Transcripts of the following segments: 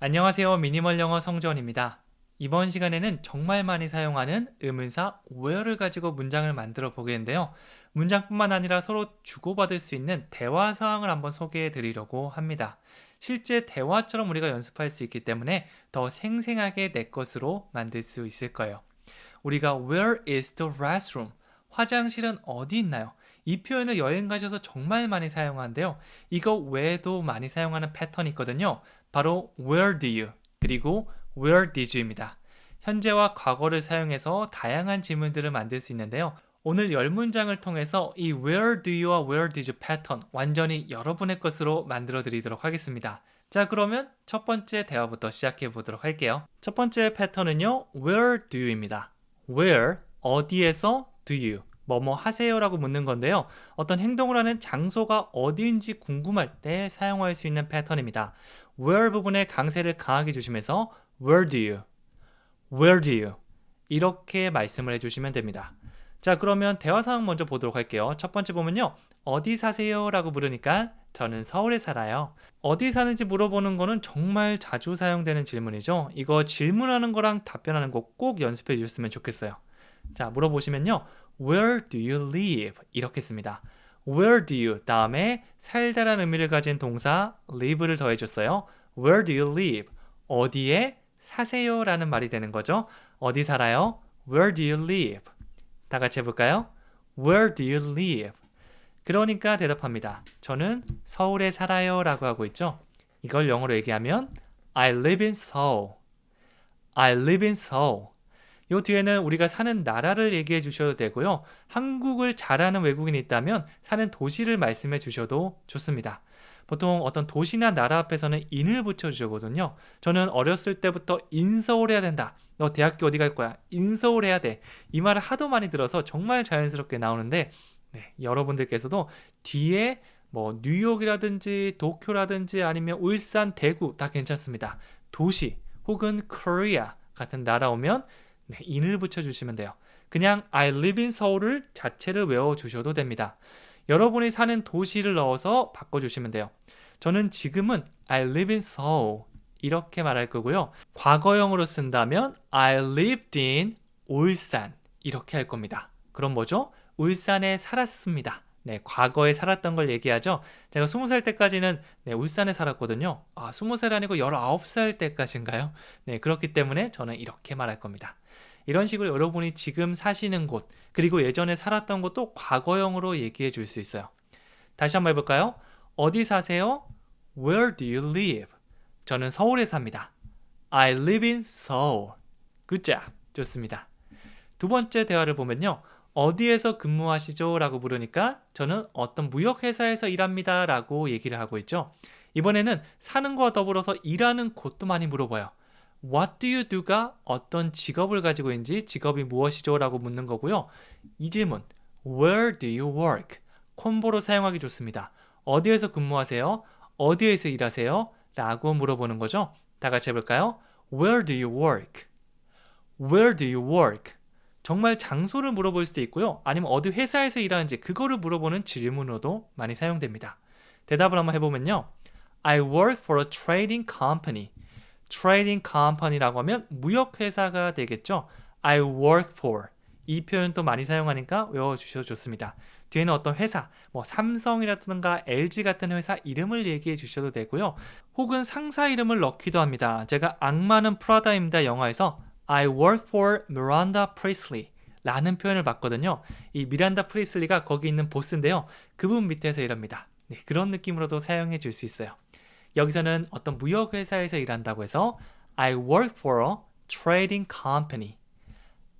안녕하세요. 미니멀 영어 성주원입니다. 이번 시간에는 정말 많이 사용하는 의문사 where를 가지고 문장을 만들어 보겠는데요. 문장뿐만 아니라 서로 주고받을 수 있는 대화 상황을 한번 소개해 드리려고 합니다. 실제 대화처럼 우리가 연습할 수 있기 때문에 더 생생하게 내 것으로 만들 수 있을 거예요. 우리가 Where is the restroom? 화장실은 어디 있나요? 이 표현을 여행 가셔서 정말 많이 사용하는데요. 이거 외에도 많이 사용하는 패턴이 있거든요. 바로 Where do you? 그리고 Where did you입니다. 현재와 과거를 사용해서 다양한 질문들을 만들 수 있는데요. 오늘 10문장을 통해서 이 Where do you와 Where did you 패턴 완전히 여러분의 것으로 만들어 드리도록 하겠습니다. 자, 그러면 첫 번째 대화부터 시작해 보도록 할게요. 첫 번째 패턴은요. Where do you입니다. Where, 어디에서 do you, 뭐뭐 하세요 라고 묻는 건데요. 어떤 행동을 하는 장소가 어디인지 궁금할 때 사용할 수 있는 패턴입니다. Where 부분에 강세를 강하게 주시면서 Where do you, Where do you 이렇게 말씀을 해주시면 됩니다. 자, 그러면 대화 상황 먼저 보도록 할게요. 첫 번째 보면요. 어디 사세요? 라고 물으니까 저는 서울에 살아요. 어디 사는지 물어보는 거는 정말 자주 사용되는 질문이죠. 이거 질문하는 거랑 답변하는 거 꼭 연습해 주셨으면 좋겠어요. 자, 물어보시면요. Where do you live? 이렇게 씁니다. Where do you 다음에 살다라는 의미를 가진 동사 live를 더해줬어요. Where do you live? 어디에 사세요? 라는 말이 되는 거죠. 어디 살아요? Where do you live? 다 같이 해볼까요? Where do you live? 그러니까 대답합니다. 저는 서울에 살아요 라고 하고 있죠. 이걸 영어로 얘기하면 I live in Seoul. I live in Seoul. 요 뒤에는 우리가 사는 나라를 얘기해 주셔도 되고요. 한국을 잘 아는 외국인이 있다면 사는 도시를 말씀해 주셔도 좋습니다. 보통 어떤 도시나 나라 앞에서는 인을 붙여 주거든요. 저는 어렸을 때부터 인서울 해야 된다. 너 대학교 어디 갈 거야? 인서울 해야 돼. 이 말을 하도 많이 들어서 정말 자연스럽게 나오는데 여러분들께서도 뒤에 뭐 뉴욕이라든지 도쿄라든지 아니면 울산, 대구 다 괜찮습니다. 도시 혹은 코리아 같은 나라 오면 인을 붙여주시면 돼요. 그냥 I live in 서울을 자체를 외워주셔도 됩니다. 여러분이 사는 도시를 넣어서 바꿔주시면 돼요. 저는 지금은 I live in Seoul 이렇게 말할 거고요. 과거형으로 쓴다면 I lived in 울산 이렇게 할 겁니다. 그럼 뭐죠? 울산에 살았습니다. 과거에 살았던 걸 얘기하죠. 제가 20살 때까지는 울산에 살았거든요. 20살 아니고 19살 때까지인가요? 그렇기 때문에 저는 이렇게 말할 겁니다. 이런 식으로 여러분이 지금 사시는 곳, 그리고 예전에 살았던 곳도 과거형으로 얘기해 줄 수 있어요. 다시 한번 해볼까요? 어디 사세요? Where do you live? 저는 서울에 삽니다. I live in Seoul. Good job. 좋습니다. 두 번째 대화를 보면요. 어디에서 근무하시죠? 라고 물으니까 저는 어떤 무역회사에서 일합니다. 라고 얘기를 하고 있죠. 이번에는 사는 거와 더불어서 일하는 곳도 많이 물어봐요. What do you do가 어떤 직업을 가지고 있는지 직업이 무엇이죠? 라고 묻는 거고요. 이 질문 Where do you work? 콤보로 사용하기 좋습니다. 어디에서 근무하세요? 어디에서 일하세요? 라고 물어보는 거죠. 다 같이 해볼까요? Where do you work? Where do you work? 정말 장소를 물어볼 수도 있고요. 아니면 어디 회사에서 일하는지 그거를 물어보는 질문으로도 많이 사용됩니다. 대답을 한번 해보면요. I work for a trading company. trading company라고 하면 무역회사가 되겠죠. I work for. 이 표현도 많이 사용하니까 외워주셔도 좋습니다. 뒤에는 어떤 회사, 뭐 삼성이라든가 LG 같은 회사 이름을 얘기해 주셔도 되고요. 혹은 상사 이름을 넣기도 합니다. 제가 악마는 프라다입니다 영화에서 I work for Miranda Priestley 라는 표현을 봤거든요. 이 미란다 프리슬리가 거기 있는 보스인데요. 그분 밑에서 일합니다. 그런 느낌으로도 사용해 줄 수 있어요. 여기서는 어떤 무역회사에서 일한다고 해서 I work for a trading company.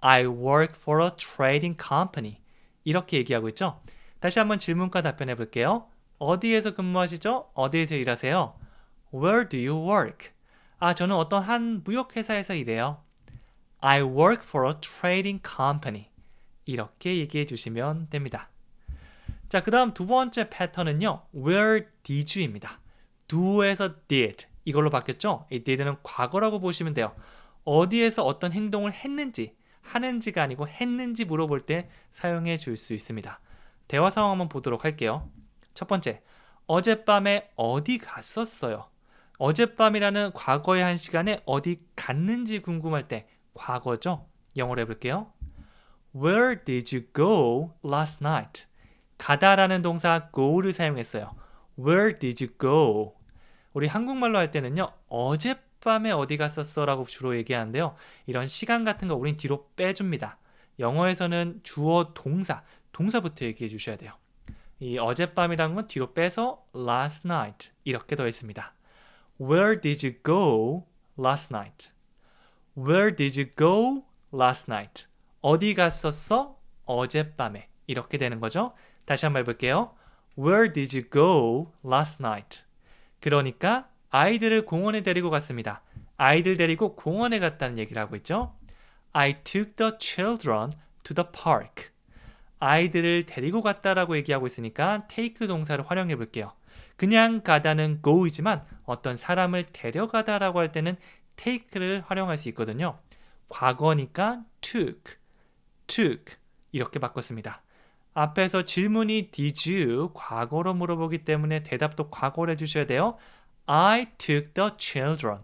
I work for a trading company. 이렇게 얘기하고 있죠. 다시 한번 질문과 답변해 볼게요. 어디에서 근무하시죠? 어디에서 일하세요? Where do you work? 저는 어떤 한 무역회사에서 일해요. I work for a trading company. 이렇게 얘기해 주시면 됩니다. 자, 그 다음 두 번째 패턴은요. Where did you입니다. do에서 did 이걸로 바뀌었죠? 이 did는 과거라고 보시면 돼요. 어디에서 어떤 행동을 했는지 하는지가 아니고 했는지 물어볼 때 사용해 줄 수 있습니다. 대화 상황 한번 보도록 할게요. 첫 번째, 어젯밤에 어디 갔었어요? 어젯밤이라는 과거의 한 시간에 어디 갔는지 궁금할 때 과거죠. 영어로 해볼게요. Where did you go last night? 가다라는 동사 go를 사용했어요. Where did you go? 우리 한국말로 할 때는요. 어젯밤에 어디 갔었어? 라고 주로 얘기하는데요. 이런 시간 같은 거 우린 뒤로 빼줍니다. 영어에서는 주어 동사부터 얘기해 주셔야 돼요. 이 어젯밤이라는 건 뒤로 빼서 last night 이렇게 더했습니다. Where did you go last night? Where did you go last night? 어디 갔었어? 어젯밤에. 이렇게 되는 거죠. 다시 한번 해볼게요. Where did you go last night? 그러니까 아이들을 공원에 데리고 갔습니다. 아이들 데리고 공원에 갔다는 얘기를 하고 있죠. I took the children to the park. 아이들을 데리고 갔다라고 얘기하고 있으니까 take 동사를 활용해 볼게요. 그냥 가다는 go이지만 어떤 사람을 데려가다라고 할 때는 take를 활용할 수 있거든요. 과거니까 took 이렇게 바꿨습니다. 앞에서 질문이 did you 과거로 물어보기 때문에 대답도 과거로 해주셔야 돼요. I took the children.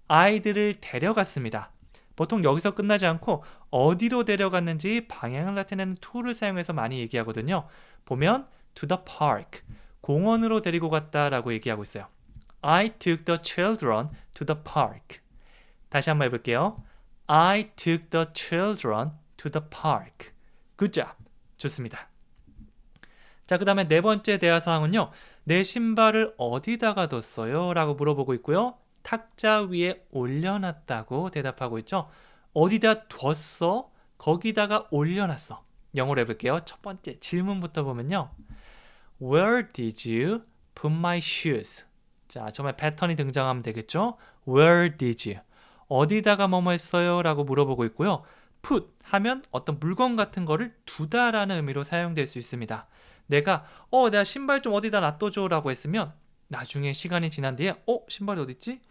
아이들을 데려갔습니다. 보통 여기서 끝나지 않고 어디로 데려갔는지 방향을 나타내는 to를 사용해서 많이 얘기하거든요. 보면 to the park. 공원으로 데리고 갔다라고 얘기하고 있어요. I took the children to the park. 다시 한번 해볼게요. I took the children to the park. Good job. 좋습니다. 자, 그 다음에 네 번째 대화 사항은요. 내 신발을 어디다가 뒀어요? 라고 물어보고 있고요. 탁자 위에 올려놨다고 대답하고 있죠. 어디다 뒀어? 거기다가 올려놨어. 영어로 해볼게요. 첫 번째 질문부터 보면요. Where did you put my shoes? 자, 처음에 패턴이 등장하면 되겠죠. Where did you? 어디다가 뭐뭐 했어요? 라고 물어보고 있고요. put 하면 어떤 물건 같은 거를 두다라는 의미로 사용될 수 있습니다. 내가 신발 좀 어디다 놔둬줘 라고 했으면 나중에 시간이 지난 뒤에 신발이 어디 있지?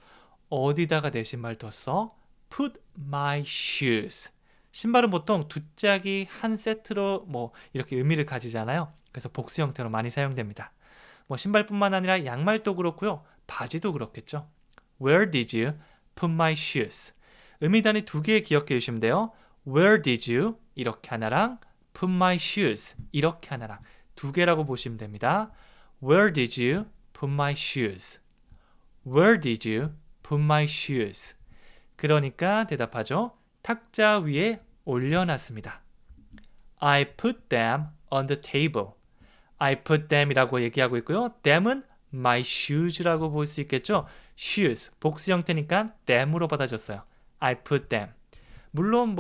어디다가 내 신발 뒀어? Put my shoes. 신발은 보통 두 짝이 한 세트로 이렇게 의미를 가지잖아요. 그래서 복수 형태로 많이 사용됩니다. 신발뿐만 아니라 양말도 그렇고요. 바지도 그렇겠죠. Where did you put my shoes? 의미 단위 두 개 기억해 주시면 돼요. Where did you? 이렇게 하나랑 put my shoes. 이렇게 하나랑 두 개라고 보시면 됩니다. Where did you put my shoes? Where did you put my shoes? 그러니까 대답하죠. 탁자 위에 올려놨습니다. I put them on the table. I put them 이라고 얘기하고 있고요. them은 my shoes라고 볼 수 있겠죠. shoes, 복수 형태니까 them으로 받아줬어요. I put them. 물론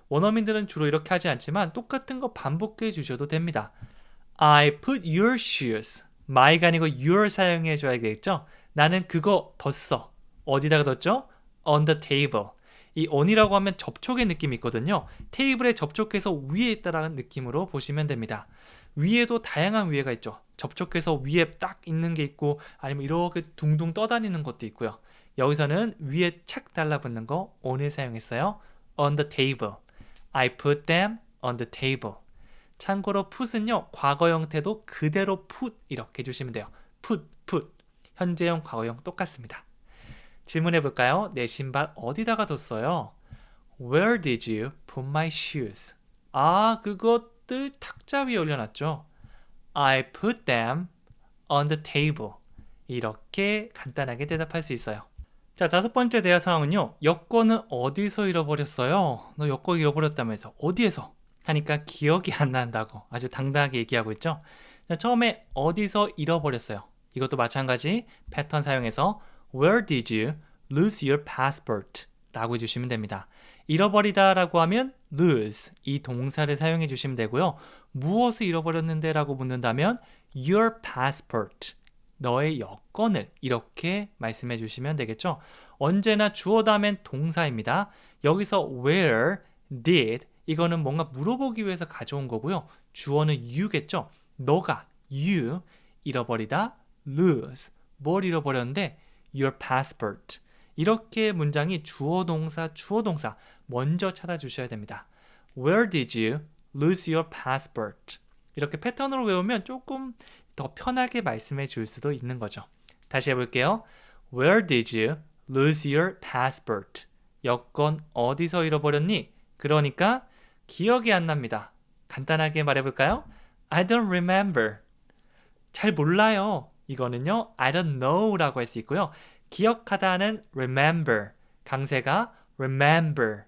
원어민들은 주로 이렇게 하지 않지만 똑같은 거 반복해 주셔도 됩니다. I put your shoes. my가 아니고 your 사용해 줘야겠죠. 나는 그거 뒀어. 어디다가 뒀죠? on the table. 이 on이라고 하면 접촉의 느낌이 있거든요. 테이블에 접촉해서 위에 있다라는 느낌으로 보시면 됩니다. 위에도 다양한 위에가 있죠. 접촉해서 위에 딱 있는 게 있고 아니면 이렇게 둥둥 떠다니는 것도 있고요. 여기서는 위에 착 달라붙는 거 on을 사용했어요. on the table. I put them on the table. 참고로 put은요. 과거 형태도 그대로 put 이렇게 해주시면 돼요. put. 현재형, 과거형 똑같습니다. 질문해 볼까요? 내 신발 어디다가 뒀어요? Where did you put my shoes? 그것들 탁자 위에 올려놨죠. I put them on the table. 이렇게 간단하게 대답할 수 있어요. 자, 다섯 번째 대화 상황은요. 여권은 어디서 잃어버렸어요? 너 여권 잃어버렸다면서. 어디에서? 하니까 기억이 안 난다고 아주 당당하게 얘기하고 있죠. 자, 처음에 어디서 잃어버렸어요? 이것도 마찬가지 패턴 사용해서 Where did you lose your passport? 라고 해주시면 됩니다. 잃어버리다 라고 하면 lose 이 동사를 사용해 주시면 되고요. 무엇을 잃어버렸는데 라고 묻는다면 your passport 너의 여권을 이렇게 말씀해 주시면 되겠죠. 언제나 주어 다음엔 동사입니다. 여기서 where, did 이거는 뭔가 물어보기 위해서 가져온 거고요. 주어는 you겠죠. 너가 you 잃어버리다 lose 뭘 잃어버렸는데 your passport 이렇게 문장이 주어 동사 먼저 찾아주셔야 됩니다. Where did you lose your passport? 이렇게 패턴으로 외우면 조금 더 편하게 말씀해 줄 수도 있는 거죠. 다시 해볼게요. Where did you lose your passport? 여권 어디서 잃어버렸니? 그러니까 기억이 안 납니다. 간단하게 말해볼까요? I don't remember. 잘 몰라요. 이거는요, I don't know라고 할 수 있고요. 기억하다는 remember. 강세가 remember.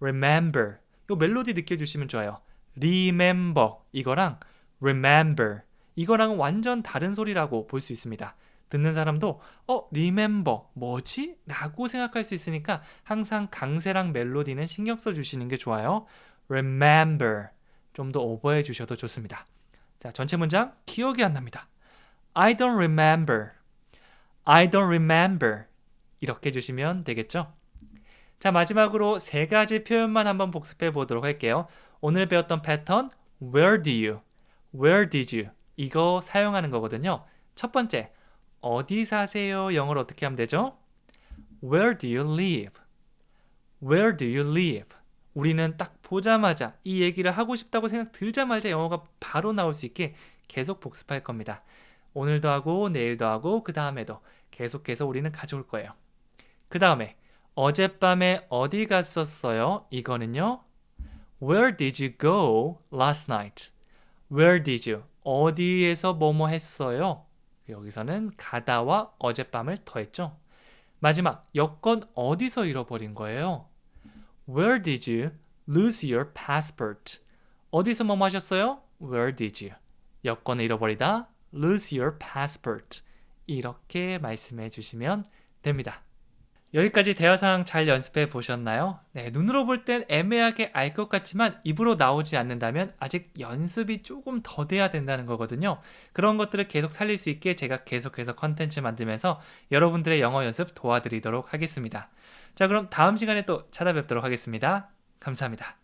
remember. 요 멜로디 느껴주시면 좋아요. remember. 이거랑 remember. 이거랑 완전 다른 소리라고 볼 수 있습니다. 듣는 사람도 remember 뭐지? 라고 생각할 수 있으니까 항상 강세랑 멜로디는 신경 써주시는 게 좋아요. remember 좀 더 오버해 주셔도 좋습니다. 자, 전체 문장 기억이 안 납니다. I don't remember. I don't remember. 이렇게 해주시면 되겠죠? 자, 마지막으로 세 가지 표현만 한번 복습해 보도록 할게요. 오늘 배웠던 패턴 Where do you? Where did you? 이거 사용하는 거거든요. 첫 번째, 어디 사세요? 영어로 어떻게 하면 되죠? Where do you live? Where do you live? 우리는 딱 보자마자 이 얘기를 하고 싶다고 생각 들자마자 영어가 바로 나올 수 있게 계속 복습할 겁니다. 오늘도 하고 내일도 하고 그 다음에도 계속해서 우리는 가져올 거예요. 그 다음에 어젯밤에 어디 갔었어요? 이거는요. Where did you go last night? Where did you? 어디에서 뭐뭐 했어요? 여기서는 가다와 어젯밤을 더했죠. 마지막, 여권 어디서 잃어버린 거예요? Where did you lose your passport? 어디서 뭐뭐 하셨어요? Where did you? 여권을 잃어버리다, lose your passport. 이렇게 말씀해 주시면 됩니다. 여기까지 대화상 잘 연습해 보셨나요? 네, 눈으로 볼 땐 애매하게 알 것 같지만 입으로 나오지 않는다면 아직 연습이 조금 더 돼야 된다는 거거든요. 그런 것들을 계속 살릴 수 있게 제가 계속해서 컨텐츠 만들면서 여러분들의 영어 연습 도와드리도록 하겠습니다. 자, 그럼 다음 시간에 또 찾아뵙도록 하겠습니다. 감사합니다.